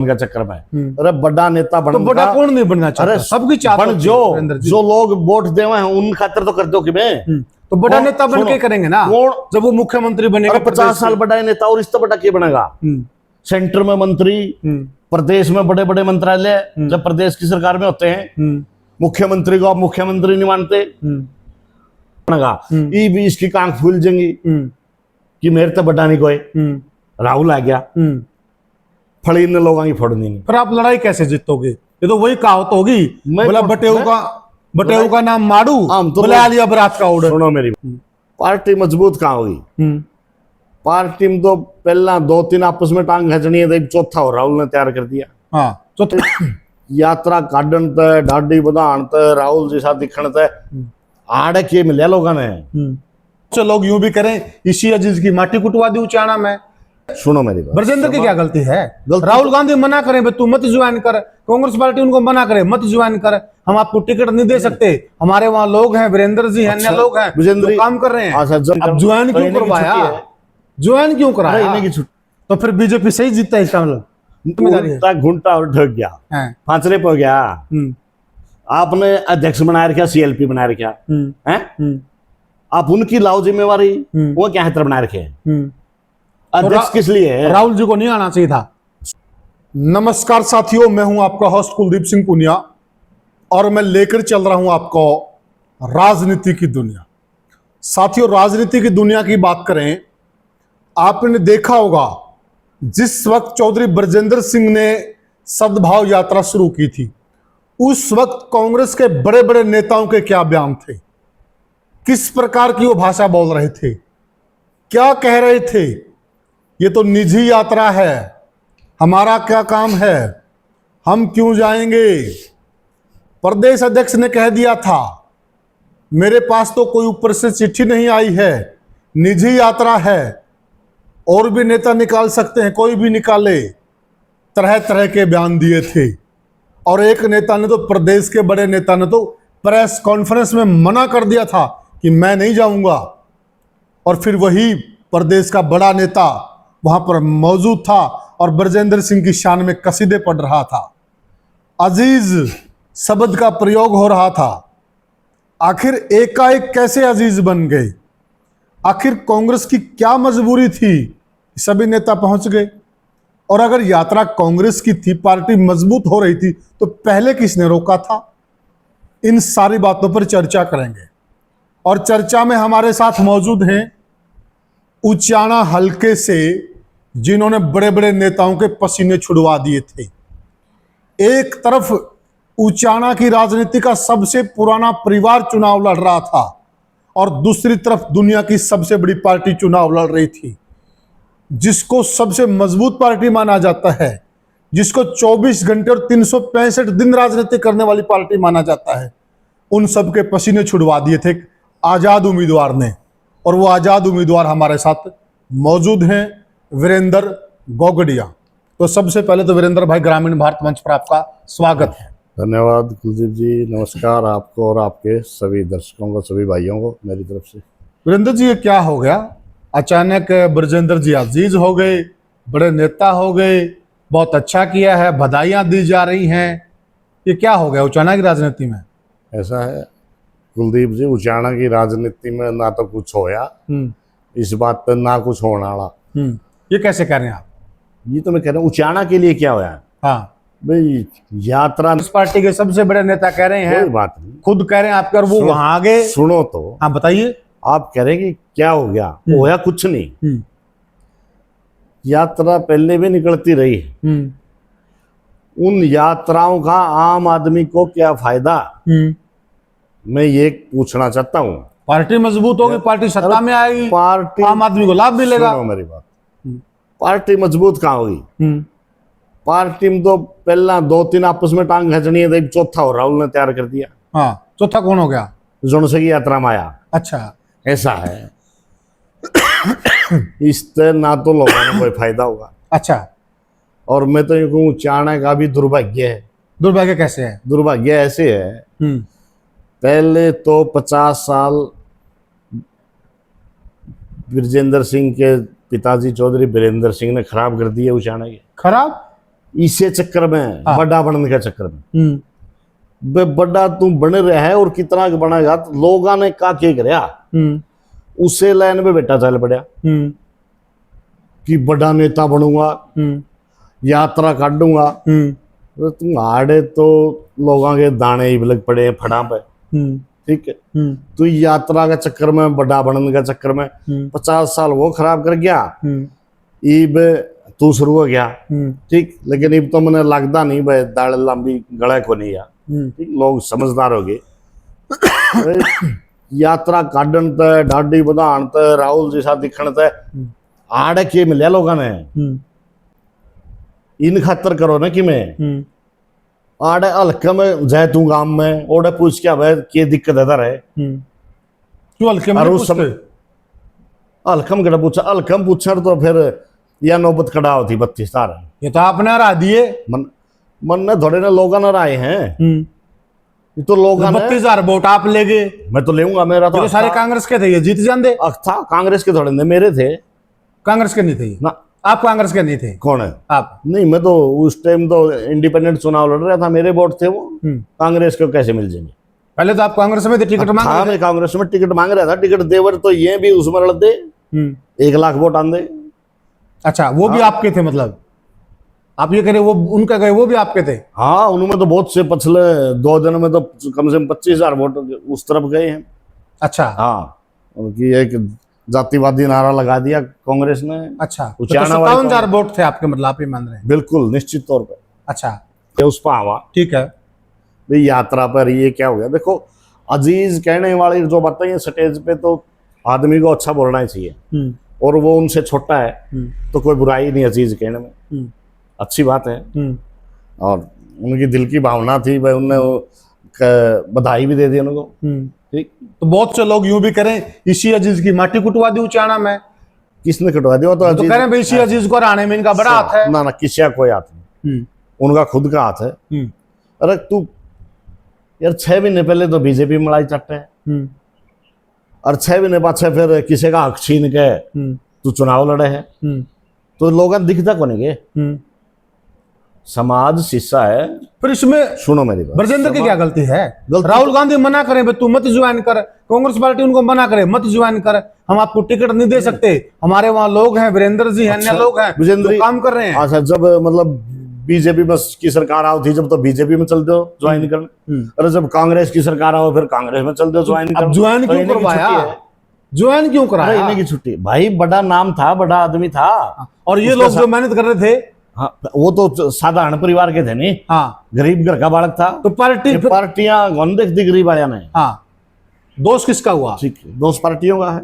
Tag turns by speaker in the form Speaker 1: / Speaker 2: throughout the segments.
Speaker 1: का चक्कर में। अरे बड़ा नेता बन,
Speaker 2: तो बड़ा कौन नहीं बनना चाहता, सबकी चाहत
Speaker 1: जो लोग वोट देवे हैं उन खातिर तो कर दो कि मैं
Speaker 2: तो बड़ा नेता बन के करेंगे ना, जब वो मुख्यमंत्री बनेगा
Speaker 1: 50 साल बड़ा नेता, और इससे बड़ा क्या बनेगा। सेंटर में मंत्री, प्रदेश में बड़े बड़े मंत्रालय जब प्रदेश की सरकार में होते हैं, मुख्यमंत्री को आप मुख्यमंत्री नहीं मानते बनेगा। ये भी इसकी कांख फूल जाएंगी कि मेरे तो बड़ा नहीं कोई, राहुल आ गया, फड़ी ने लोगों की फोड़ देंगे।
Speaker 2: फिर आप लड़ाई कैसे जीतोगे? ये तो वही कहावत होगी, बोला बटेऊ का नाम मारू, बुला लिया बरात का ऑर्डर।
Speaker 1: सुनो मेरी पार्टी मजबूत कहाँ होगी? पार्टी में तो पहला 2-3 आपस में टांग खचनी है, तो चौथा हो राहुल ने तैयार कर दिया।
Speaker 2: हाँ,
Speaker 1: यात्रा काटन तय, ढाडी बधान तय, राहुल जैसा दिखण तय आड़े के मिले लोगों ने।
Speaker 2: तो लोग यूं भी करें, इसी अजीज की माटी कुटवा दी उचाना में।
Speaker 1: सुनो मेरी बात,
Speaker 2: ब्रजेंद्र की क्या गलती है? राहुल गांधी मना करें तू मत ज्वाइन कर, कांग्रेस पार्टी उनको मना करे मत ज्वाइन कर, हम आपको टिकट नहीं दे सकते, हमारे वहां लोग हैं, वीरेंद्र जी हैं, अन्य लोग हैं जो काम कर रहे हैं। अब ज्वाइन क्यों करवाया? ज्वाइन क्यों कराया? तो फिर बीजेपी सही जीतता है इसका मतलब?
Speaker 1: घंटा और ढक गया, फांसरे पे गया। आपने अध्यक्ष बनाया रखा, सीएलपी बनाया रखा है, आप उनकी लाओ जिम्मेवारी, वो क्या है बना रखे अध्यक्ष किस लिए है?
Speaker 2: राहुल जी को नहीं आना चाहिए था। नमस्कार साथियों, मैं हूं आपका होस्ट कुलदीप सिंह पुनिया और मैं लेकर चल रहा हूं आपको राजनीति की दुनिया। साथियों, राजनीति की दुनिया की बात करें, आपने देखा होगा जिस वक्त चौधरी ब्रजेंद्र सिंह ने सद्भाव यात्रा शुरू की थी, उस वक्त कांग्रेस के बड़े बड़े नेताओं के क्या बयान थे, किस प्रकार की वो भाषा बोल रहे थे, क्या कह रहे थे। ये तो निजी यात्रा है, हमारा क्या काम है, हम क्यों जाएंगे। प्रदेश अध्यक्ष ने कह दिया था, मेरे पास तो कोई ऊपर से चिट्ठी नहीं आई है, निजी यात्रा है, और भी नेता निकाल सकते हैं, कोई भी निकाले। तरह तरह के बयान दिए थे। और एक नेता ने तो, प्रदेश के बड़े नेता ने तो प्रेस कॉन्फ्रेंस में मना कर दिया था कि मैं नहीं जाऊंगा, और फिर वही प्रदेश का बड़ा नेता वहां पर मौजूद था और ब्रजेंद्र सिंह की शान में कसीदे पढ़ रहा था, अजीज शब्द का प्रयोग हो रहा था। आखिर एकाएक कैसे अजीज बन गए? आखिर कांग्रेस की क्या मजबूरी थी? सभी नेता पहुंच गए। और अगर यात्रा कांग्रेस की थी, पार्टी मजबूत हो रही थी, तो पहले किसने रोका था? इन सारी बातों पर चर्चा करेंगे। और चर्चा में हमारे साथ मौजूद हैं उचाना हलके से, जिन्होंने बड़े बड़े नेताओं के पसीने छुड़वा दिए थे। एक तरफ उचाना की राजनीति का सबसे पुराना परिवार चुनाव लड़ रहा था, और दूसरी तरफ दुनिया की सबसे बड़ी पार्टी चुनाव लड़ रही थी, जिसको सबसे मजबूत पार्टी माना जाता है, जिसको 24 घंटे और 365 दिन राजनीति करने वाली पार्टी माना जाता है। उन सबके पसीने छुड़वा दिए थे आजाद उम्मीदवार ने, और वो आजाद उम्मीदवार हमारे साथ मौजूद हैं, वीरेंद्र गोगडिया। तो सबसे पहले तो वीरेंद्र भाई, ग्रामीण भारत मंच पर आपका स्वागत है।
Speaker 1: धन्यवाद कुलदीप जी, नमस्कार आपको और आपके सभी दर्शकों को, सभी भाइयों को मेरी तरफ से।
Speaker 2: वीरेंद्र जी, ये क्या हो गया? अचानक ब्रजेंद्र जी अजीज हो गए, बड़े नेता हो गए, बहुत अच्छा किया है, बधाइयां दी जा रही हैं, ये क्या हो गया उचाना की राजनीति में?
Speaker 1: ऐसा है कुलदीप जी, उचाना की राजनीति में ना तो कुछ होया, इस बात पर ना कुछ होने वाला।
Speaker 2: ये कैसे कह रहे हैं आप?
Speaker 1: ये तो मैं कह रहा हूँ, उचाना के लिए क्या होया?
Speaker 2: हाँ
Speaker 1: भाई, यात्रा
Speaker 2: इस पार्टी के सबसे बड़े नेता कह रहे हैं,
Speaker 1: कोई बात नहीं,
Speaker 2: खुद कह रहे हैं आप, कर वो वहां आ गए।
Speaker 1: सुनो तो,
Speaker 2: हाँ बताइए।
Speaker 1: आप कह रहे हैं कि क्या हो गया? होया कुछ नहीं। यात्रा पहले भी निकलती रही, उन यात्राओं का आम आदमी को क्या फायदा, मैं ये पूछना चाहता हूँ।
Speaker 2: पार्टी मजबूत होगी, पार्टी सत्ता में आएगी,
Speaker 1: पार्टी,
Speaker 2: आम आदमी को लाभ मिलेगा।
Speaker 1: मेरी बात, पार्टी मजबूत कहाँ होगी? पार्टी में तो पहला 2-3 आपस में टांग खचनी है, तो चौथा हो राहुल ने तैयार कर दिया।
Speaker 2: हाँ, चौथा कौन हो गया?
Speaker 1: जोनसे की यात्रा में आया।
Speaker 2: अच्छा,
Speaker 1: ऐसा है। इससे ना तो लोगों को कोई फायदा होगा।
Speaker 2: अच्छा,
Speaker 1: और मैं तो ये कहूँ, उचाना का भी दुर्भाग्य है।
Speaker 2: दुर्भाग्य कैसे है?
Speaker 1: दुर्भाग्य ऐसे है, पहले तो 50 साल ब्रजेंद्र सिंह के पिताजी चौधरी वीरेंद्र सिंह ने खराब कर दिए उचाना के।
Speaker 2: खराब?
Speaker 1: इसे चक्कर में,
Speaker 2: हाँ।
Speaker 1: बड़ा बनने के चक्कर में बे बड़ा तू बन रहा है, और कितना बनेगा, तो लोगों ने का क्या करया, उसे लाइन में बेटा चल पड़ा कि बड़ा नेता बनूंगा, यात्रा काटूंगा। तो तुम आड़े तो लोगों के दाने ही लग पड़े फड़ा पे, ठीक है। तो यात्रा के चक्कर में, बड़ा बनने के चक्कर में 50 साल वो खराब कर गया, इब तू शुरू हो गया, ठीक। लेकिन इब तो मैंने लगता नहीं भाई दाड़ लंबी गले को नहीं, ठीक। लोग समझदार हो गए। यात्रा काटन ते, ढाडी बधान ते, राहुल जी सा दिखण ते आड़े के मिले लोगों ने, इन खातर करो ना कि मैं आड़े हल्के में जाए तू गांव में, ओडे पूछ के भाई क्या दिक्कत है रहे,
Speaker 2: क्यों हल्के में पूछते?
Speaker 1: हल्कम कड़ा पूछा, हल्कम पूछा तो फिर यह नौबत कड़ा होती 32 तार।
Speaker 2: ये तो आपने हरा दिए,
Speaker 1: मन ने थोड़े ना लोगों ने राय हैं, ये तो लोग
Speaker 2: 32,000 वोट आप ले गए।
Speaker 1: मैं तो लेऊंगा, मेरा तो
Speaker 2: सारे कांग्रेस के थे, ये जीत जाते।
Speaker 1: था कांग्रेस के थोड़े मेरे थे,
Speaker 2: कांग्रेस के नहीं थे
Speaker 1: ना।
Speaker 2: आप कांग्रेस के नहीं थे?
Speaker 1: कौन है
Speaker 2: आप?
Speaker 1: नहीं, मैं तो उस टाइम तो इंडिपेंडेंट चुनाव लड़ रहा था, मेरे वोट थे वो, कांग्रेस को कैसे मिल जाएंगे?
Speaker 2: पहले तो आप कांग्रेस में थे, टिकट मांग रहे थे।
Speaker 1: मैं कांग्रेस में टिकट मांग रहा था, टिकट देवर तो ये भी उसमें लड़ दे, 1 लाख वोट आंदे।
Speaker 2: अच्छा, वो भी आपके थे? मतलब आप ये कह रहे वो उनका गए, वो भी आपके थे?
Speaker 1: हाँ, उनमें तो बहुत से पिछले 2 दिन में तो कम से कम 25,000 वोट उस तरफ गए हैं।
Speaker 2: अच्छा,
Speaker 1: हाँ, उनकी एक जातिवादी नारा लगा दिया कांग्रेस ने।
Speaker 2: अच्छा, तो 57,000 वोट थे आपके, मतलब आप ये मान रहे हैं?
Speaker 1: बिल्कुल निश्चित तौर पर।
Speaker 2: अच्छा,
Speaker 1: उस पर आवा,
Speaker 2: ठीक है
Speaker 1: भाई यात्रा पर ये क्या हो गया? देखो, अजीज कहने वाली जो बातें हैं स्टेज पे, तो आदमी को अच्छा बोलना ही चाहिए, और वो उनसे छोटा है तो कोई बुराई नहीं अजीज कहने में, अच्छी बात है। और उनकी दिल की भावना थी भाई, उनने बधाई भी दे दी उनको, ठीक।
Speaker 2: तो बहुत से लोग यूं भी करें, इसी अजीज की माटी कुटवा दी उचाना में।
Speaker 1: किसने कटवा दिया? तो
Speaker 2: कह रहे हैं इसी अजीज को हराने में इनका बड़ा हाथ है।
Speaker 1: ना ना, किसी का कोई हाथ नहीं, उनका खुद का हाथ है। अरे तू यार 6 महीने पहले तो बीजेपी मलाई चट्टे है, और 6 महीने बाद फिर किसी का हक छीन के तू चुनाव लड़े है, तो लोग दिखता को नहीं के। समाज शीशा है।
Speaker 2: फिर इसमें
Speaker 1: सुनो मेरी बात,
Speaker 2: ब्रजेंद्र की क्या गलती है? राहुल गांधी मना करें तू मत ज्वाइन कर, कांग्रेस पार्टी उनको मना करे मत ज्वाइन कर, हम आपको टिकट नहीं दे सकते, हमारे वहाँ लोग हैं, वीरेंद्र जी हैं, अन्य लोग हैं जो काम कर रहे हैं।
Speaker 1: अच्छा, जब मतलब बीजेपी में की सरकार आओ थी, जब तो बीजेपी में चल दो ज्वाइन करने, अरे जब कांग्रेस की सरकार आओ फिर कांग्रेस में चल दो ज्वाइन करने।
Speaker 2: ज्वाइन क्यों करवाया? ज्वाइन क्यों कराया?
Speaker 1: इन्हीं की छुट्टी भाई, बड़ा नाम था, बड़ा आदमी था,
Speaker 2: और ये लोग जो मेहनत कर रहे थे,
Speaker 1: हाँ, वो तो साधारण परिवार के थे नहीं,
Speaker 2: हाँ,
Speaker 1: गरीब घर का बालक था।
Speaker 2: तो
Speaker 1: पार्टियां कौन देखती गरीब वाले ने?
Speaker 2: हाँ, दोष किसका हुआ?
Speaker 1: ठीक, दोष पार्टियों का है,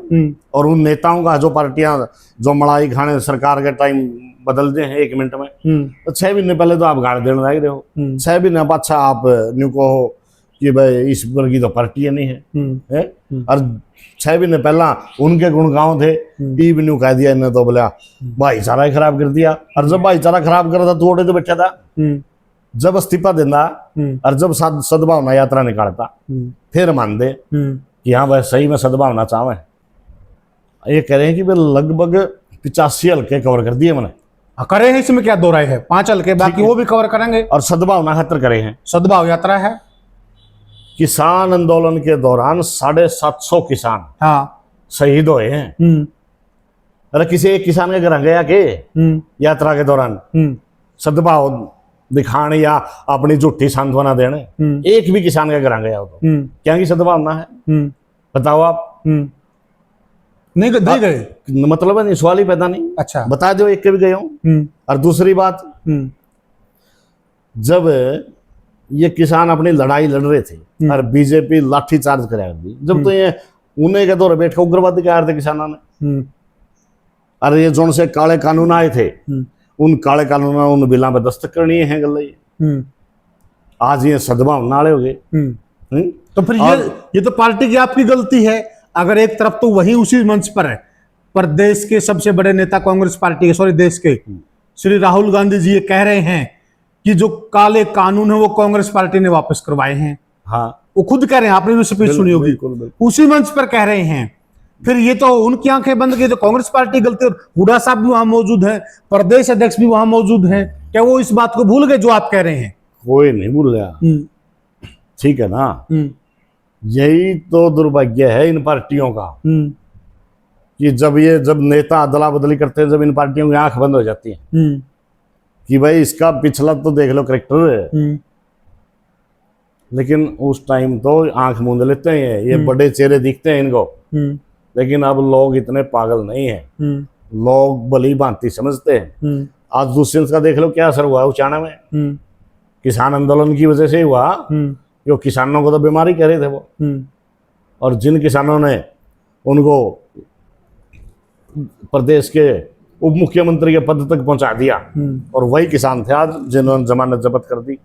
Speaker 1: और उन नेताओं का जो पार्टियां जो मलाई खाने सरकार के टाइम बदल दे हैं 1 मिनट में। तो 6 महीने पहले तो आप गाड़ देने लग रहे हो, 6 महीने बाद अच्छा आप न्यू कहो कि भाई इस पर की तो पार्टी नहीं है, और 6 महीने पहला उनके गुणगांव थे, टीवी न्यू कह दिया इन्हें तो बोला भाईचारा ही खराब कर दिया। और जब भाईचारा खराब कर रहा था तो ओडे तो बैठा था, जब इस्तीफा देना और जब सद्भावना यात्रा निकालता फिर मान दे कि हाँ भाई सही में सद्भावना चाहे। ये कह रहे हैं कि भाई लगभग 85 हल्के कवर कर दिए मैंने।
Speaker 2: करे हैं, इसमें क्या दो राय है? 5 हल्के बाकी वो भी कवर करेंगे,
Speaker 1: और सद्भावना खातर करे हैं।
Speaker 2: सद्भाव यात्रा है।
Speaker 1: किसान आंदोलन के दौरान 750 किसान
Speaker 2: हाँ
Speaker 1: शहीद हुए हैं। अरे किसी एक किसान के घर गया के यात्रा के दौरान सद्भाव दिखाने या अपनी झूठी सांत्वना देने, एक भी किसान के घर गया हो तो क्या की सद्भावना है? बताओ आप।
Speaker 2: नहीं गए,
Speaker 1: मतलब नहीं, सवाल ही पैदा नहीं।
Speaker 2: अच्छा,
Speaker 1: बता दो एक के भी गए हूं। और दूसरी बात, जब ये किसान अपनी लड़ाई लड़ रहे थे और बीजेपी लाठी चार्ज करा दी, जब तो ये उन्हें के दौर बैठ के उग्रवादी कह रहे थे किसानों ने। अरे ये जो से काले कानून आए थे, उन काले कानून उन बिलों पर दस्तखत करनी है गल। आज ये सद्भावना वाले हो गए।
Speaker 2: तो फिर ये तो पार्टी की आपकी गलती है। अगर एक तरफ तो वही उसी मंच पर है, पर देश के सबसे बड़े नेता कांग्रेस पार्टी के, सॉरी देश के श्री राहुल गांधी जी ये कह रहे हैं कि जो काले कानून है वो कांग्रेस पार्टी ने वापस करवाए हैं।
Speaker 1: हाँ,
Speaker 2: वो खुद कह रहे हैं, आपने भी स्पीच सुनी होगी, उसी मंच पर कह रहे हैं। फिर ये तो उनकी आंखें बंद की, तो कांग्रेस पार्टी गलती। हुड्डा साहब भी वहां मौजूद है, प्रदेश अध्यक्ष भी वहां मौजूद हैं, क्या वो इस बात को भूल गए जो आप कह रहे हैं?
Speaker 1: कोई नहीं भूल गया, ठीक है ना। यही तो दुर्भाग्य है इन पार्टियों का कि जब नेता अदला बदली करते हैं, जब इन पार्टियों की आंख बंद हो जाती है कि भाई इसका पिछला तो देख लो करेक्टर, लेकिन उस टाइम तो आंख मूंद लेते हैं, ये बड़े चेहरे दिखते हैं इनको, लेकिन अब लोग इतने पागल नहीं है, लोग भली भांति समझते हैं। आज दूसरे का देख लो क्या असर हुआ उचाना में, किसान आंदोलन की वजह से ही हुआ, जो किसानों को तो बीमारी कह रहे थे वो, और जिन किसानों ने उनको प्रदेश के उप मुख्यमंत्री के पद तक पहुंचा दिया, और वही किसान थे आज जिन्होंने जमानत जब्त कर दी,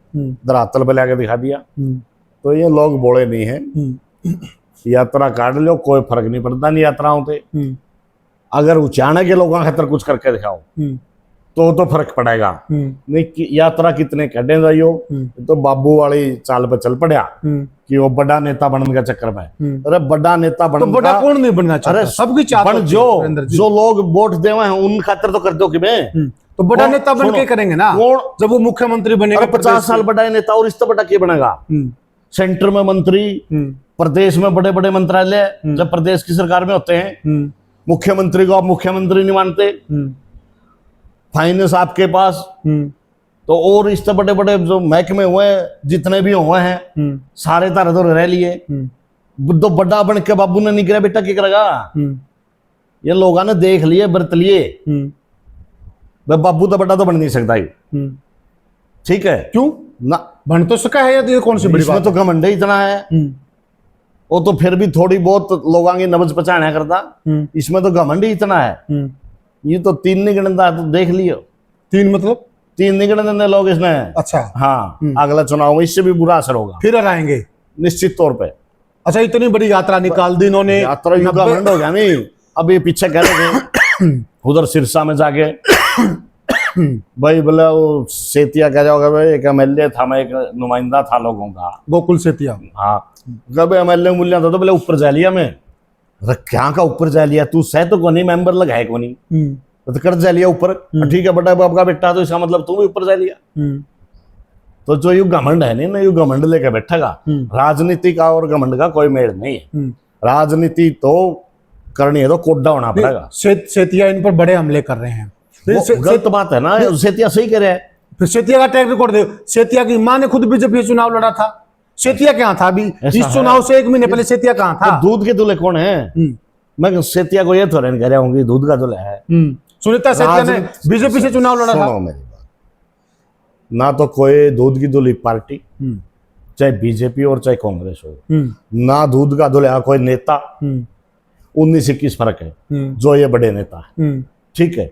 Speaker 1: धरातल पे लाके दिखा दिया। तो ये लोग बोले नहीं है, यात्रा काट लो कोई फर्क नहीं पड़ता नहीं यात्राओं से। अगर उचाने के लोगों खातर कुछ करके दिखाओ तो फर्क पड़ेगा। नहीं कि यात्रा कितने कटे जाइयो, तो बाबू वाली चाल पे चल पड़ा कि वो बड़ा नेता बनने का चक्कर में। अरे बड़ा नेता
Speaker 2: तो बड़ा कौन नहीं बनना चाहता?
Speaker 1: अरे
Speaker 2: सबकी चाहत होती है, सुरेंद्र जी।
Speaker 1: जो लोग वोट देवे हैं उन खातर तो कर दो कि मैं
Speaker 2: तो बड़ा नेता बन के करेंगे ना, जब वो मुख्यमंत्री बनेगा।
Speaker 1: 50 साल बड़ा नेता और इससे बड़ा क्या बनेगा? सेंटर में मंत्री, प्रदेश में बड़े बड़े मंत्रालय जब प्रदेश की सरकार में होते हैं, मुख्यमंत्री को आप मुख्यमंत्री नहीं मानते, फाइनेंस आपके पास, तो और इससे बड़े बड़े जो महकमे हुए जितने भी हुए हैं सारे तारे तो रह लिए। तो बड़ा बन के बाबू ने नहीं करा, बेटा क्या करेगा? ये लोगों ने देख लिए, बरत लिए, बाबू तो बड़ा तो बन नहीं सकता ही, ठीक है?
Speaker 2: क्यों
Speaker 1: ना
Speaker 2: बन तो सका है, ये कौन सी बड़ी बात?
Speaker 1: तो घमंड ही इतना है, वो तो फिर भी थोड़ी बहुत लोगों की नब्ज पहचाना करता, इसमें तो घमंड ही इतना है। ये तो 3 नहीं गिनता, तो देख लियो।
Speaker 2: 3 मतलब
Speaker 1: 3 नहीं गिनते लोग इसने।
Speaker 2: अच्छा,
Speaker 1: हाँ, अगला चुनाव में इससे भी बुरा असर होगा,
Speaker 2: फिर हराएंगे
Speaker 1: निश्चित तौर पे।
Speaker 2: अच्छा, इतनी बड़ी यात्रा निकाल दी इन्होंने,
Speaker 1: यात्रा युग घमंड हो गया नहीं। अब ये पीछे कह रहे थे उधर सिरसा में जाके भाई बोले वो सेतिया कह जाओगे भाई, एक एमएलए था, मैं एक नुमाइंदा था लोगों का,
Speaker 2: गोकुल सेतिया।
Speaker 1: हाँ, कब एमएलए मूल्य था तो बोले ऊपर जा लिया मैं। क्या का ऊपर जा लिया? तू सह तो कोनी मेंबर लगाए कोनी, तो कर जा लिया ऊपर, ठीक है बड़ा बाप का बेटा, तो इसका मतलब तू भी ऊपर जा लिया। तो जो यू घमंड है नहीं ना, यू घमंड लेके बैठेगा। राजनीति का और घमंड का कोई मेल नहीं है। राजनीति तो करनी है तो कोड्डा होना पड़ेगा।
Speaker 2: सेतिया इन पर बड़े हमले कर रहे हैं,
Speaker 1: गलत बात है ना, सेतिया सही कह रहे हैं।
Speaker 2: फिर सेतिया का ट्रैक रिकॉर्ड दे, सेतिया की मां ने खुद बीजेपी चुनाव लड़ा था, सेतिया कहाँ था? अभी इस चुनाव से 1 महीने पहले सेतिया कहाँ था?
Speaker 1: तो दूध के दूल्हे कौन है? मैं सेतिया को ये थोड़ा नहीं कह रहा हूँ कि दूध का दूल्हा है।
Speaker 2: सुनीता सेतिया ने बीजेपी से चुनाव लड़ा था।
Speaker 1: मेरी बात, ना तो कोई दूध की दूल्ही पार्टी, चाहे बीजेपी और चाहे कांग्रेस हो, ना दूध का दूल्हा कोई नेता। 19-21 फर्क है जो ये बड़े नेता है, ठीक है?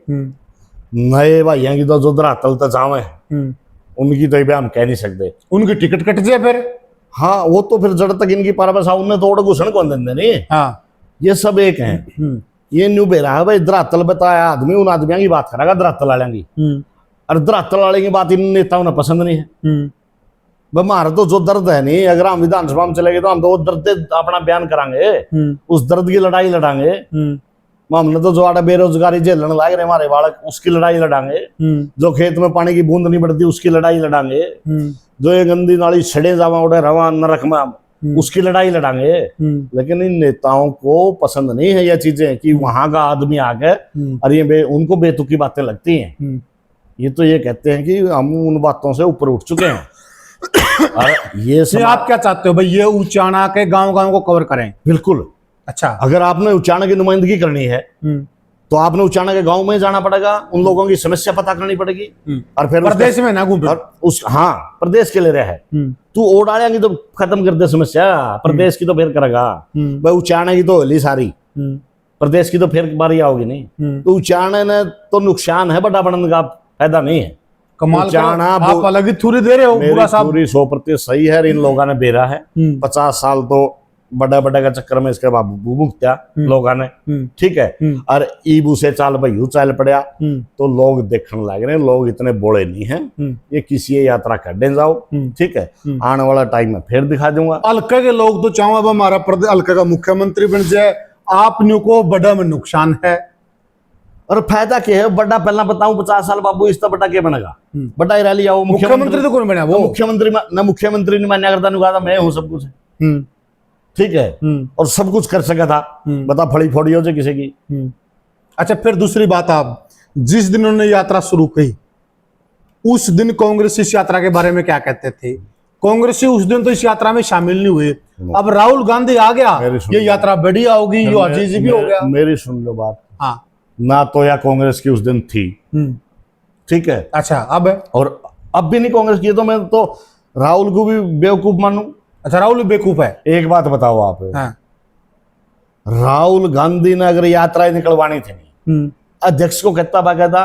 Speaker 1: नए भाइयों की तो जो धरातल तक जावे उनकी तो हम कह नहीं सकते, उनकी टिकट कट जाए फिर। हाँ, वो तो फिर जड़ तक इनकी पारबसा उनने तोड़ घुसन कौन देंगे नहीं। हाँ, ये सब एक हैं। ये न्यू बेरा है भाई, धरातल बताया आदमी उन आदमियों की बात करेगा, धरातल वाले की, और धरातल वाले की बात इन नेताओं ने पसंद नहीं है। हमारा तो जो दर्द है नहीं, अगर हम विधानसभा में चले गए तो हम तो वो दर्द अपना बयान करांगे, उस दर्द की लड़ाई लड़ांगे। हमने तो जो आड़ा बेरोजगारी झेलने लाग रहे हमारे बालक, उसकी लड़ाई लड़ांगे। जो खेत में पानी की बूंद नहीं बढ़ती उसकी लड़ाई लड़ांगे। जो ये गंदी नाली छड़े जावा उड़े रवा नरक में, उसकी लड़ाई लड़ांगे। लेकिन इन नेताओं को पसंद नहीं है ये चीजें कि वहां का आदमी आके, और ये उनको बेतुकी बातें लगती हैं। ये तो ये कहते हैं कि हम उन बातों से ऊपर उठ चुके हैं। और ये
Speaker 2: आप क्या चाहते हो भाई, ये उचाना के गांव-गांव को कवर करें?
Speaker 1: बिल्कुल। अच्छा, अगर आपने उचाना की नुमाइंदगी करनी है तो आपने उचाना के गांव में जाना पड़ेगा, उन लोगों की समस्या पता करनी पड़ेगी, और फिर
Speaker 2: प्रदेश में ना घूम
Speaker 1: उस हाँ प्रदेश के ले रहा है तू ओडालिया की तो खत्म कर दे समस्या, प्रदेश की तो फिर करेगा भाई। उचाना की तो होली सारी, प्रदेश की तो फिर बारी आओगी नहीं। तो उचाना ने तो नुकसान है, बड़ा बनने का फायदा नहीं है।
Speaker 2: कमाल आप अलग ही थूरी दे रहे हो।
Speaker 1: पूरा साहब 100% सही है, इन लोगों ने बेरा है। 50 साल तो बड़ा बड़ा का चक्कर में इसके बाबू भुगत्या लोगों ने, ठीक है? और ईबू से चाल भाई चाल पड़ा तो लोग देखने लग रहे हैं। लोग इतने बोले नहीं हैं, ये किसी यात्रा कर दे जाओ, ठीक है? आने वाला टाइम में फिर दिखा दूंगा।
Speaker 2: हल्के के लोग तो चाहो अब हमारा प्रदेश हल्के का मुख्यमंत्री बन जाए, आप न्यू को बड़ा में नुकसान है।
Speaker 1: और फायदा क्या है बड़ा पहला बताऊं 50 साल बाबू इस बड़ा क्या बनेगा बड़ा ही रैली आओ
Speaker 2: मुख्यमंत्री तो कौन बना वो?
Speaker 1: मुख्यमंत्री ने मान्य करता नहीं कहा था मैं हूं सब कुछ ठीक है और सब कुछ कर सका था बता फड़ी फोड़ी हो जाए किसी की।
Speaker 2: अच्छा फिर दूसरी बात, आप जिस दिन उन्होंने यात्रा शुरू की उस दिन कांग्रेस इस यात्रा के बारे में क्या कहते थे? कांग्रेसी उस दिन तो इस यात्रा में शामिल नहीं हुए। अब राहुल गांधी आ गया, ये यात्रा बढ़िया होगी, ये अजीज भी हो गया।
Speaker 1: मेरी सुन लो बात,
Speaker 2: हाँ
Speaker 1: ना तो या कांग्रेस की उस दिन थी ठीक है।
Speaker 2: अच्छा अब है?
Speaker 1: और अब भी नहीं कांग्रेस की, तो मैं तो राहुल को भी बेवकूफ मानूं।
Speaker 2: अच्छा राहुल बेवकूफ है?
Speaker 1: एक बात बताओ आप,
Speaker 2: हाँ।
Speaker 1: राहुल गांधी ने अगर यात्राएं निकलवानी थी अध्यक्ष को कहता बाकायदा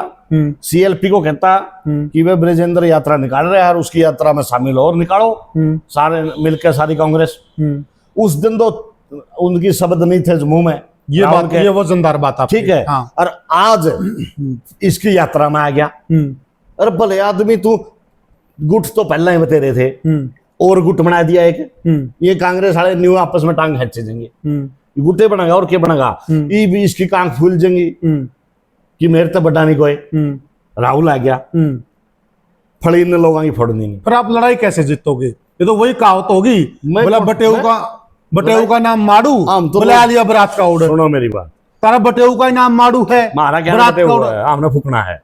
Speaker 1: सीएलपी को कहता कि वे ब्रजेंद्र यात्रा निकाल रहे हैं और उसकी यात्रा में शामिल हो और निकालो सारे मिलकर सारी कांग्रेस। उस दिन तो उनकी शब्द नहीं थे मुंह में
Speaker 2: ये बात, ये वजनदार बात आप
Speaker 1: ठीक है। हाँ। और आज इसकी यात्रा में आ गया। अरे भले आदमी तू गुट तो पहले ही बते रहे थे और गुट बना दिया एक, ये कांग्रेस वाले न्यू आपस में टांग खींचे जाएंगे, गुटे बनेगा और क्या बनेगा, ये भी इसकी कांख फूल जाएंगी कि मेरे तो बड़ा नहीं कोई। राहुल आ गया फड़ी इन लोगों की फोड़नी नहीं।
Speaker 2: फिर आप लड़ाई कैसे जीतोगे? ये तो वही कहावत होगी, बोला बटेऊ का नाम माड़ू, बोले आलिया बरात का ऑर्डर।
Speaker 1: सुनो मेरी बात,
Speaker 2: तारा बटेऊ का नाम माड़ू है,
Speaker 1: मारा क्या बटेऊ है, हमने फूकना है,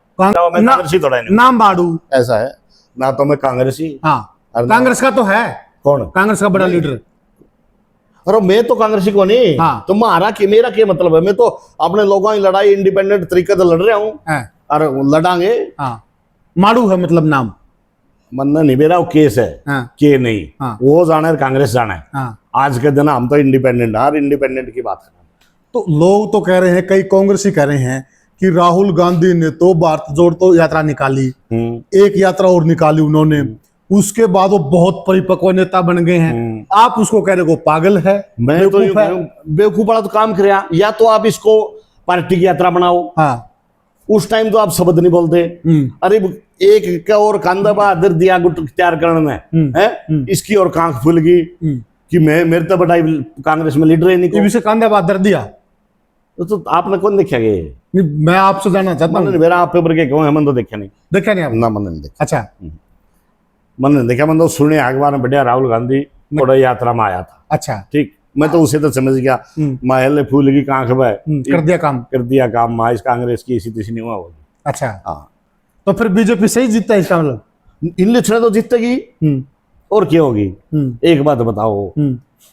Speaker 2: नाम माड़ू
Speaker 1: ऐसा है ना। तो मैं कांग्रेसी,
Speaker 2: हाँ कांग्रेस का तो है,
Speaker 1: कौन
Speaker 2: कांग्रेस का बड़ा लीडर?
Speaker 1: अरे मैं तो कांग्रेसी को नहीं।
Speaker 2: हाँ।
Speaker 1: तो मारा कि मेरा क्या मतलब है, मैं तो अपने लोगों की लड़ाई इंडिपेंडेंट तरीके से लड़ रहा हूँ और लड़ांगे।
Speaker 2: हाँ। माड़ू है मतलब नाम,
Speaker 1: मन नहीं मेरा वो केस है।
Speaker 2: हाँ।
Speaker 1: के नहीं।
Speaker 2: हाँ।
Speaker 1: वो जाना है कांग्रेस जाना है।
Speaker 2: हाँ।
Speaker 1: आज के दिन हम तो इंडिपेंडेंट, हर इंडिपेंडेंट की बात करें
Speaker 2: तो लोग तो कह रहे हैं, कई कांग्रेसी कह रहे हैं कि राहुल गांधी ने तो भारत जोड़ तो यात्रा निकाली, एक यात्रा और निकाली उन्होंने, उसके बाद वो बहुत परिपक्व नेता बन गए हैं। आप उसको कह रहे हो पागल है,
Speaker 1: मैं तो बेवकूफ वाला तो काम कराया। या तो आप इसको पार्टी की यात्रा बनाओ। हाँ। उस टाइम तो आप शब्द नहीं बोलते। अरे एक का और कांदा बहादुर दिया गुट तैयार करने है, इसकी और कांख फूल गई कि मैं मेरे तो बड़ा कांग्रेस में लीडर ही नहीं
Speaker 2: को कांदा बहादुर दिया।
Speaker 1: तो आपने कौन देखा?
Speaker 2: मैं आपसे जानना चाहता हूँ,
Speaker 1: मेरा आप पेपर के क्यों है, मन तो देखा नहीं।
Speaker 2: देखा नहीं आप?
Speaker 1: ना मन नहीं देखा।
Speaker 2: अच्छा
Speaker 1: मन ने देखा, मन तो सुने अखबार में बढ़िया राहुल गांधी थोड़ा यात्रा में आया था।
Speaker 2: अच्छा ठीक,
Speaker 1: मैं तो उसे तो समझ गया महल फूल की कांख में
Speaker 2: कर दिया काम
Speaker 1: माँ इस कांग्रेस की इसी तीसी नहीं हुआ होगी।
Speaker 2: अच्छा हाँ, तो फिर बीजेपी सही जीतता है इसका मतलब?
Speaker 1: इलेक्शन तो जीतेगी और क्या होगी। एक बात बताओ,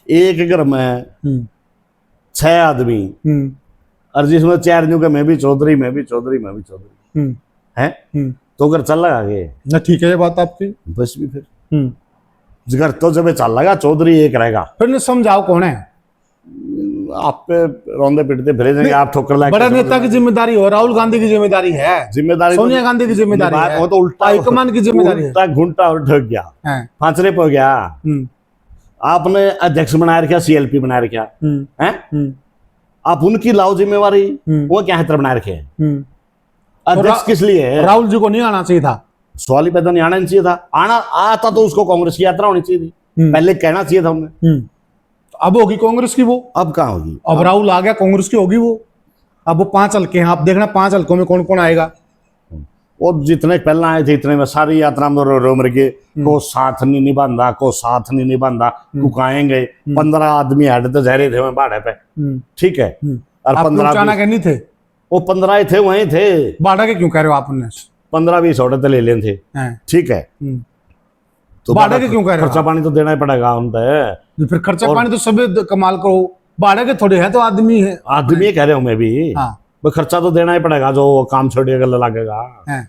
Speaker 1: एक घर में 6 आदमी और जिसमें 4 न्यू का मैं भी चौधरी है, तो अगर चल लगा के
Speaker 2: ना ठीक है ये बात आपकी,
Speaker 1: बस भी फिर जिगर तो जब चल लगा चौधरी एक रहेगा।
Speaker 2: फिर ने समझाओ कौन है
Speaker 1: आप पे रोंदे पिटते फिर जाएंगे आप, ठोकर लगा।
Speaker 2: बड़ा नेता की जिम्मेदारी हो, राहुल गांधी की जिम्मेदारी है, सोनिया गांधी की जिम्मेदारी है,
Speaker 1: वो तो उल्टा
Speaker 2: हाईकमान की जिम्मेदारी है।
Speaker 1: घुंटा और ठग गया, फांसरे पे हो गया। आपने अध्यक्ष बनाया रखा, सीएलपी बनाया रखा है, आप उनकी लाओ जिम्मेवारी। वो क्या है बना रखे अध्यक्ष किस लिए है?
Speaker 2: राहुल जी को नहीं आना चाहिए था,
Speaker 1: सवाल ही पैदा नहीं आना चाहिए था। आना आता तो उसको कांग्रेस की यात्रा होनी चाहिए थी, पहले कहना चाहिए था उन्हें।
Speaker 2: अब होगी कांग्रेस की वो,
Speaker 1: अब कहाँ होगी?
Speaker 2: अब राहुल आ गया, कांग्रेस की होगी वो। अब वो 5 हल्के हैं, आप देखना 5 हल्कों में कौन कौन आएगा।
Speaker 1: और जितने पहले आए थे इतने में सारी यात्रा में रो मर के को साथ नहीं निभांदा, को साथ नहीं निभांदा, कुकाएंगे। 15 आदमी हेड तो जहरे थे भाड़े पे, ठीक है। और 15
Speaker 2: के नहीं थे,
Speaker 1: वो 15 थे वहीं थे।
Speaker 2: भाड़ा के क्यों कह रहे हो आप?
Speaker 1: 15-20 ऑर्डर तो ले लें थे, ठीक है।
Speaker 2: तो भाड़ा के क्यों कह रहे हो?
Speaker 1: खर्चा पानी तो देना ही पड़ेगा उन पे।
Speaker 2: फिर खर्चा पानी तो सभी कमाल करो, भाड़े के थोड़े है तो आदमी है,
Speaker 1: आदमी कह रहे हूँ मैं भी। वो खर्चा तो देना ही पड़ेगा, जो काम छोड़िएगा लगेगा।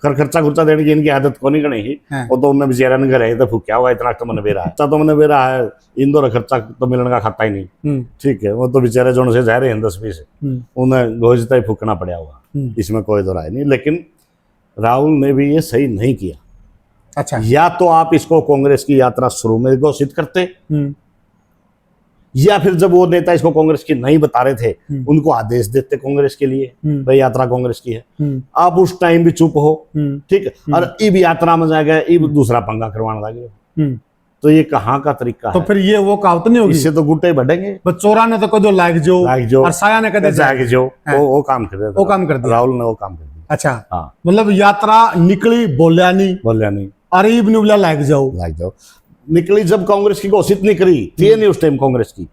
Speaker 1: खर्चा खुर्चा देने की इनकी आदत को नहीं करेगी। वो तो उन्हें बेचारा ने घर तो फूक क्या हुआ इतना तो मैंने बेरा है, तो मैंने बेरा है इंदौर खर्चा तो मिलने का खाता ही नहीं, ठीक है। वो तो बेचारे जो से जा रहे हैं 10-20 उन्हें घोषता ही फूकना पड़ा हुआ, इसमें कोई दो राय नहीं। लेकिन राहुल ने भी ये सही नहीं किया।
Speaker 2: अच्छा,
Speaker 1: या तो आप इसको कांग्रेस की यात्रा शुरू में घोषित करते, या फिर जब वो नेता इसको कांग्रेस की नहीं बता रहे थे उनको आदेश देते कांग्रेस के लिए, भाई यात्रा कांग्रेस की है। आप उस टाइम भी चुप हो, ठीक है। और इब यात्रा में जाएगा, इब दूसरा पंगा करवाने लगे, तो ये कहाँ का तरीका
Speaker 2: तो
Speaker 1: है?
Speaker 2: फिर ये वो कहावत नहीं होगी,
Speaker 1: इससे तो गुट्टे बढ़ेंगे।
Speaker 2: बस चोरा ने तो कदो लाग जो और साया ने कदे
Speaker 1: जाग जो, वो काम कर
Speaker 2: वो काम कर दिया।
Speaker 1: राहुल ने वो काम कर दिया।
Speaker 2: अच्छा,
Speaker 1: हाँ,
Speaker 2: मतलब यात्रा निकली, बोलिया नहीं,
Speaker 1: बोलिया नहीं,
Speaker 2: अरीब ने बोला लाग जाओ।
Speaker 1: निकली जब कांग्रेस की घोषित नहीं करी थी नहीं उस टाइम कांग्रेस की,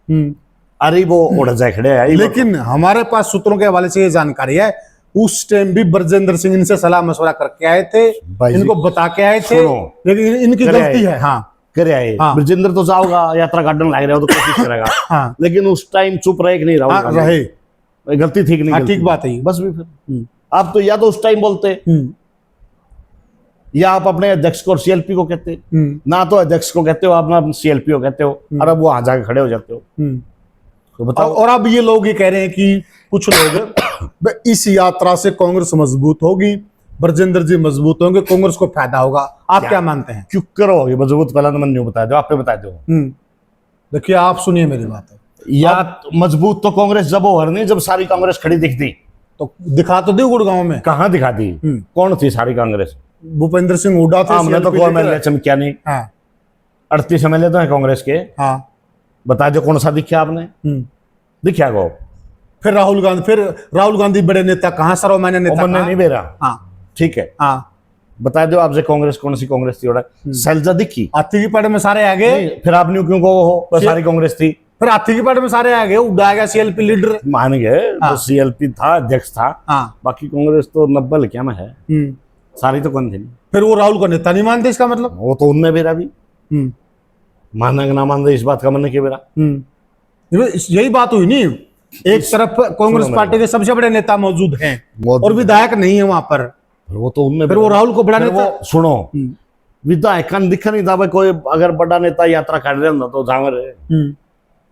Speaker 1: अरे वो उड़ जाए खड़े है।
Speaker 2: लेकिन हमारे पास सूत्रों के हवाले से ये जानकारी है, उस टाइम भी ब्रजेंद्र सिंह इनसे सलाह मशवरा करके आए थे, इनको बता के आए थे, लेकिन इनकी गलती है। हाँ,
Speaker 1: करे आए। ब्रजेंद्र तो जाओगा, यात्रा गार्डन लग रहा हो तो कोशिश करेगा।
Speaker 2: हाँ,
Speaker 1: लेकिन उस टाइम चुप रहे कि नहीं राहुल
Speaker 2: रहे,
Speaker 1: गलती ठीक नहीं।
Speaker 2: ठीक बात है।
Speaker 1: बस भी फिर आप तो या तो उस टाइम बोलते, या आप अपने अध्यक्ष को और सीएलपी को कहते, ना तो अध्यक्ष को कहते हो आप, ना सीएलपी को कहते हो, और अब वहां जाके खड़े हो जाते हो। तो बताओ।
Speaker 2: और अब ये लोग ये कह रहे हैं कि कुछ लोग इस यात्रा से कांग्रेस मजबूत होगी, ब्रजेंद्र जी मजबूत होंगे, कांग्रेस को फायदा होगा। आप क्या मानते हैं?
Speaker 1: क्यों करोगे मजबूत? पहला तो मन नहीं बता दो, आपने बता दो।
Speaker 2: देखिए, आप सुनिए मेरी बात है।
Speaker 1: या मजबूत तो कांग्रेस जब हो नहीं, जब सारी कांग्रेस खड़ी दिखती।
Speaker 2: तो दिखा तो दी गुड़गांव में,
Speaker 1: कहाँ दिखा दी? कौन थी सारी कांग्रेस?
Speaker 2: भूपेंद्र सिंह हुड्डा थे।
Speaker 1: हमने तो कोई एमएलए चमकिया नहीं। 38 एमएलए तो है कांग्रेस के।
Speaker 2: हाँ,
Speaker 1: बता दो कौन सा दिखा आपने? दिखा को?
Speaker 2: फिर राहुल गांधी बड़े नेता कहाँ? सर्वमान्य नेता
Speaker 1: नहीं बेरा।
Speaker 2: हाँ,
Speaker 1: ठीक है।
Speaker 2: हाँ,
Speaker 1: बता दो आपसे कांग्रेस कौन सी कांग्रेस थी? शैलजा दिखी।
Speaker 2: हाथी की पड़ में सारे आ गए।
Speaker 1: फिर आप न्यू क्यों हो? सारी कांग्रेस थी।
Speaker 2: फिर हाथी की पड़ में सारे आ गए, हुड्डा आ गया, सीएलपी लीडर
Speaker 1: मान गए। तो सीएलपी था, अध्यक्ष था। बाकी कांग्रेस तो 90 क्या में है, सारी तो कौन थी। फिर
Speaker 2: वो राहुल को नेता नहीं मानते, इसका मतलब?
Speaker 1: वो तो उनने बेरा भी मानना ना मान दे, इस बात का मन के बेरा।
Speaker 2: यही बात हुई नहीं। एक तरफ कांग्रेस पार्टी के सबसे बड़े नेता मौजूद हैं और विधायक नहीं है वहां पर।
Speaker 1: वो तो उनमें,
Speaker 2: फिर वो राहुल को बड़ा नेता।
Speaker 1: सुनो, विधायक दिखा नहीं था भाई। कोई अगर बड़ा नेता यात्रा कर रहे हो तो जावर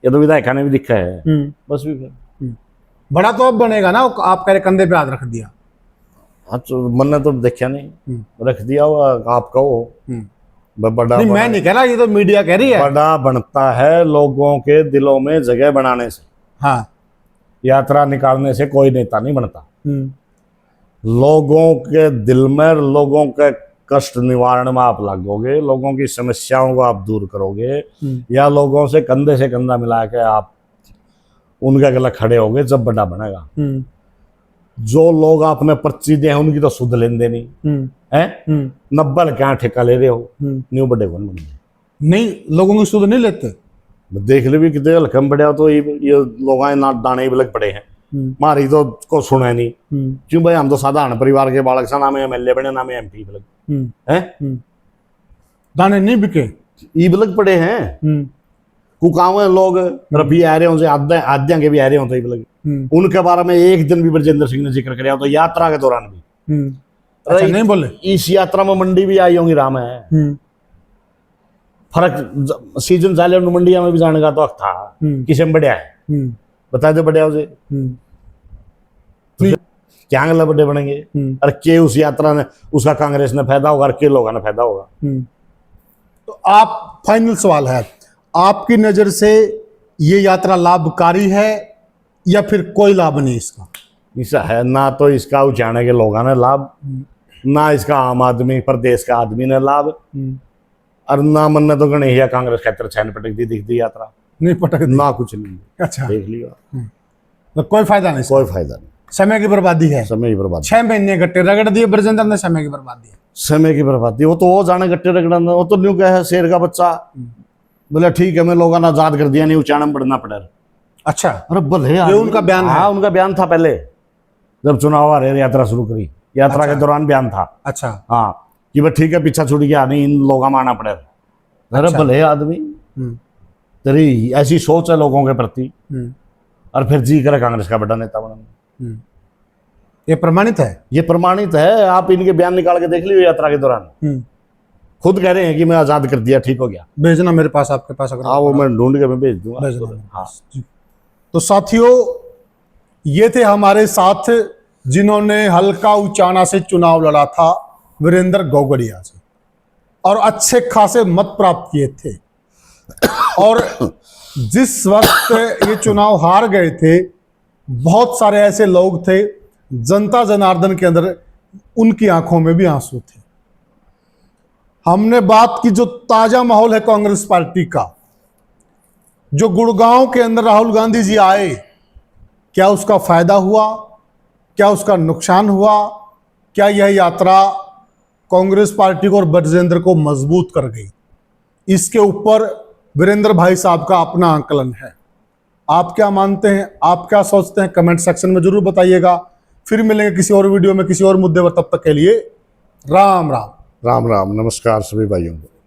Speaker 1: ये तो विधायक ने भी दिखा है। बस भी फिर
Speaker 2: बड़ा तो अब बनेगा ना। आप कह रहे कंधे पे हाथ रख दिया।
Speaker 1: हाँ, तो मन ने तो देखा नहीं, रख दिया हुआ आप कहो। बड़ा
Speaker 2: नहीं, मैं नहीं कह रहा, ये तो मीडिया कह रही है।
Speaker 1: बड़ा बनता है लोगों के दिलों में जगह बनाने से।
Speaker 2: हाँ,
Speaker 1: यात्रा निकालने से कोई नेता नहीं बनता। लोगों के दिल में, लोगों के कष्ट निवारण में आप लगोगे, लोगों की समस्याओं को आप दूर करोगे, या लोगों से कंधे से कंधा मिला के आप उनके गले खड़े होगे, जब बड़ा बनेगा। जो लोग आपने पर्ची दिए हैं उनकी तो सुध लेंदे नहीं है। 90 क्या ठेका ले रहे हो? न्यू बड़े कौन बन गए?
Speaker 2: नहीं, लोगों की सुध नहीं लेते।
Speaker 1: देख ले भी कितने हल्कम बढ़िया, तो ये लोग ना दाने भी लग पड़े हैं। मारी तो को सुना नहीं। क्यों भाई? हम तो साधारण परिवार के बालक सा, नाम एमएलए बने, नाम एमपी लग हैं।
Speaker 2: दाने नहीं बिके,
Speaker 1: ई लग पड़े हैं। कुकाव लोग रबी आ रहे हो, आद्या के भी आ रहे हो, तो लग उनके बारे में एक दिन भी ब्रजेंद्र सिंह ने जिक्र कराया? तो यात्रा के दौरान भी
Speaker 2: अच्छा नहीं बोले।
Speaker 1: इस यात्रा में मंडी भी आई होंगी राम है। फर्क सीजन चाले मंडिया में भी जाने का तो था। किसे में बढ़िया है? बता दो बढ़िया उसे। क्या गला बड़े बनेंगे? और के उस यात्रा ने, उसका कांग्रेस ने फायदा होगा और के लोगों ने फायदा होगा।
Speaker 2: तो आप, फाइनल सवाल है, आपकी नजर से ये यात्रा लाभकारी है या फिर कोई लाभ नहीं इसका?
Speaker 1: ऐसा है ना, तो इसका उचाने के लोगों ने लाभ, ना इसका आम आदमी, प्रदेश का आदमी ने लाभ, और ना मन ने तो गणेश या कांग्रेस खातर छैन पटक दी दिखती यात्रा
Speaker 2: नहीं पटक
Speaker 1: ना, कुछ नहीं।
Speaker 2: अच्छा,
Speaker 1: देख लिया,
Speaker 2: तो कोई फायदा नहीं,
Speaker 1: कोई फायदा नहीं।
Speaker 2: समय की बर्बादी है।
Speaker 1: समय की बर्बादी।
Speaker 2: 6 महीने गट्टे रगड़ दिए ब्रजेंद्र ने, समय की बर्बादी है।
Speaker 1: समय की बर्बादी। वो तो वो जाने गट्टे रगड़ना, वो तो न्यू क्या है, शेर का बच्चा बोले ठीक है मैं लोगों ने आजाद कर दिया, नहीं उचाना बढ़ना पड़ा।
Speaker 2: अच्छा,
Speaker 1: अरे भले
Speaker 2: ये उनका बयान है?
Speaker 1: हाँ, उनका बयान था पहले जब चुनाव आ रहे, यात्रा शुरू करी, यात्रा के दौरान बयान था।
Speaker 2: अच्छा,
Speaker 1: हाँ, कि भाई ठीक है पीछा छुड़ गया, नहीं इन लोगों में आना पड़ेगा। अरे भले आदमी, तेरी ऐसी सोच है लोगों के प्रति, और फिर जी करे कांग्रेस का बड़ा नेता बनना।
Speaker 2: ये प्रमाणित है?
Speaker 1: ये प्रमाणित है। आप इनके बयान निकाल के देख लियो यात्रा के दौरान। खुद कह रहे हैं कि मैं आजाद कर दिया, ठीक हो गया।
Speaker 2: भेजना मेरे पास, आपके पास अगर।
Speaker 1: हाँ, वो मैं ढूंढ के मैं भेज दूंगा।
Speaker 2: हाँ। तो साथियों, ये थे हमारे साथ जिन्होंने हल्का उचाना से चुनाव लड़ा था, वीरेंद्र गौगड़िया से, और अच्छे खासे मत प्राप्त किए थे। और जिस वक्त ये चुनाव हार गए थे, बहुत सारे ऐसे लोग थे, जनता जनार्दन के अंदर उनकी आंखों में भी आंसू थे। हमने बात की जो ताजा माहौल है कांग्रेस पार्टी का, जो गुड़गांव के अंदर राहुल गांधी जी आए, क्या उसका फायदा हुआ, क्या उसका नुकसान हुआ, क्या यह यात्रा कांग्रेस पार्टी को और बजरंग को मजबूत कर गई, इसके ऊपर वीरेंद्र भाई साहब का अपना आकलन है। आप क्या मानते हैं, आप क्या सोचते हैं, कमेंट सेक्शन में जरूर बताइएगा। फिर मिलेंगे किसी और वीडियो में किसी और मुद्दे पर, तब तक के लिए राम राम।
Speaker 1: राम राम, नमस्कार सभी भाइयों को।